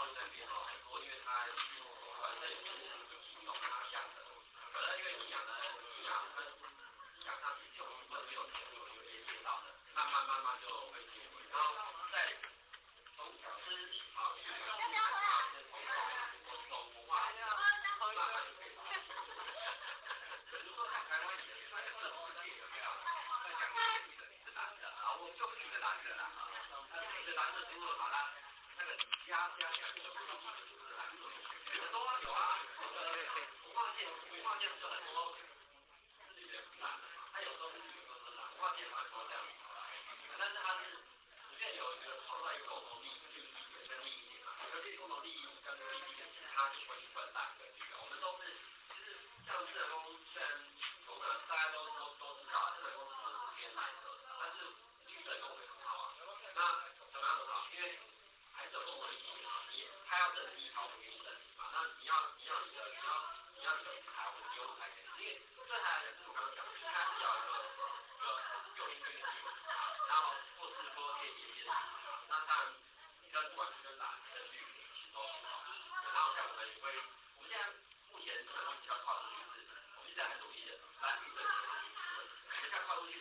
道路那边很多，因为它本身也是一种拿项的，可能因为信仰上其实有部分没有深入有些介绍的，慢慢就会进入，然后在从肢体去从文化慢慢就可以。比如说在台湾里面那个政治界有没有？在讲女的是男的，然后我就女的男的啦，女的男的如果把他那个加起来就不是女的就是男的，有很多有啊，文化界是很多是女的是男的嘛，他有时候是女的是男，文化界蛮多这样子，但是他是里面有一个创造一个共同利益，就是利益跟利益点嘛，而这共同利益跟利益点其实它是会去分担的，我们都是就是像智能公司虽然我们大家都知道智能公司是偏蓝色，但是绿色跟我们很好啊，那怎么样很好？因为还是有共同利益点嘛，他要证明好，我给你证明嘛，那你要你的台，我们提供台给你，因为这台人是我刚刚讲的，它是要一个诱因跟一个基本，然后或是说可以连接的，那当然跟不管是跟蓝跟绿其实都很好，然后像我们现在目前基本上比较靠的就是我们一直在很努力的蓝绿的结合，现在靠出去是